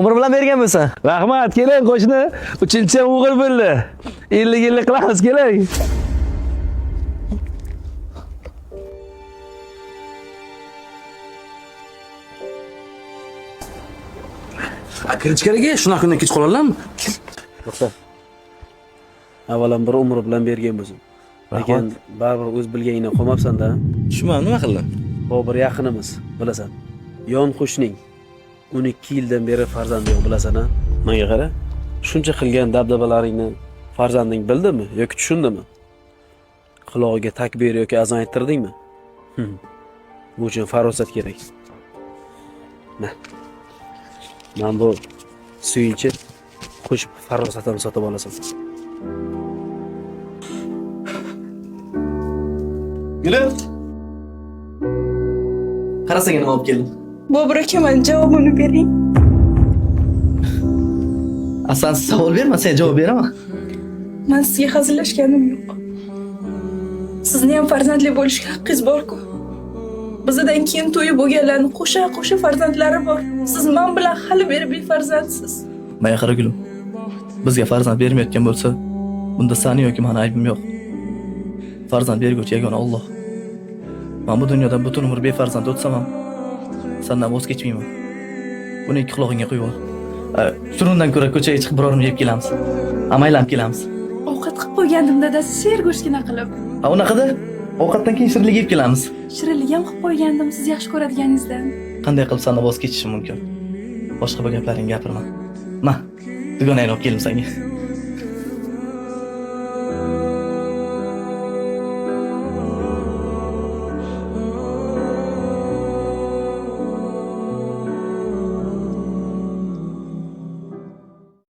umr bilan bergan bo'lsin. Rahmat, keling qo'shni. 3-ham o'g'il bo'ldi. 50 yillik qilamiz, keling. Kirchkariga shunaqa kundan kech qolalammi? To'xta. Avvalambor umr bilan bergan bo'lsin. Lekin baribir o'z bilganingdan qolmabsan-da. Tushunmadim, nima qilding? Bu bir yaqinimiz, bilasan. Yon qo'shning. 12 yildan beri farzandi yo'q, bilasan-a? Menga qara. Shuncha qilgan dabdabalaringni farzanding bildimi yoki tushundimi? Qulog'iga takbir yoki azon ayttirdingmi? Bu uchun farosat kerak. Men bu suyunchi qo'shib farosatini sotib olasan. Gulib. Qarasanga nima olib keldim? Bobur aka, men javobini bering. Aslan savol berma, sen javob beraman. Men sizga hazillashganim yo'q. Sizni ham farzandli bo'lishga haqqingiz bor-ku. Bizdan keyin to'yi bo'lganlarning qo'sha farzandlari bor. Siz men bilan hali beri befarzandsiz. Menga qara Gulim. Bizga farzand bermayotgan bo'lsa, bunda seni yoki meni aybim yo'q. Farzand berguvchi yagona Alloh. Men bu dunyodan butun umr befarzand o'tsam ham sendan voz kechmayman. Buni ikki quloqingga qo'yib ol. Shundan ko'ra ko'chaga chiqib biror yeb kelamiz. Amaylanib kelamiz. Ovqat qilib qo'ygandim dadasi, sher go'shtgina qilib. Ha, unaqada ovqatdan keyin shirinlik yeb kelamiz. Shirinlik ham qilib qo'ygandim siz yaxshi ko'radiganingizdan. Qanday qilib sendan voz kechishim mumkin? Boshqa bir gaplaringni gapirma. Ma, dugonangni olib keldim senga.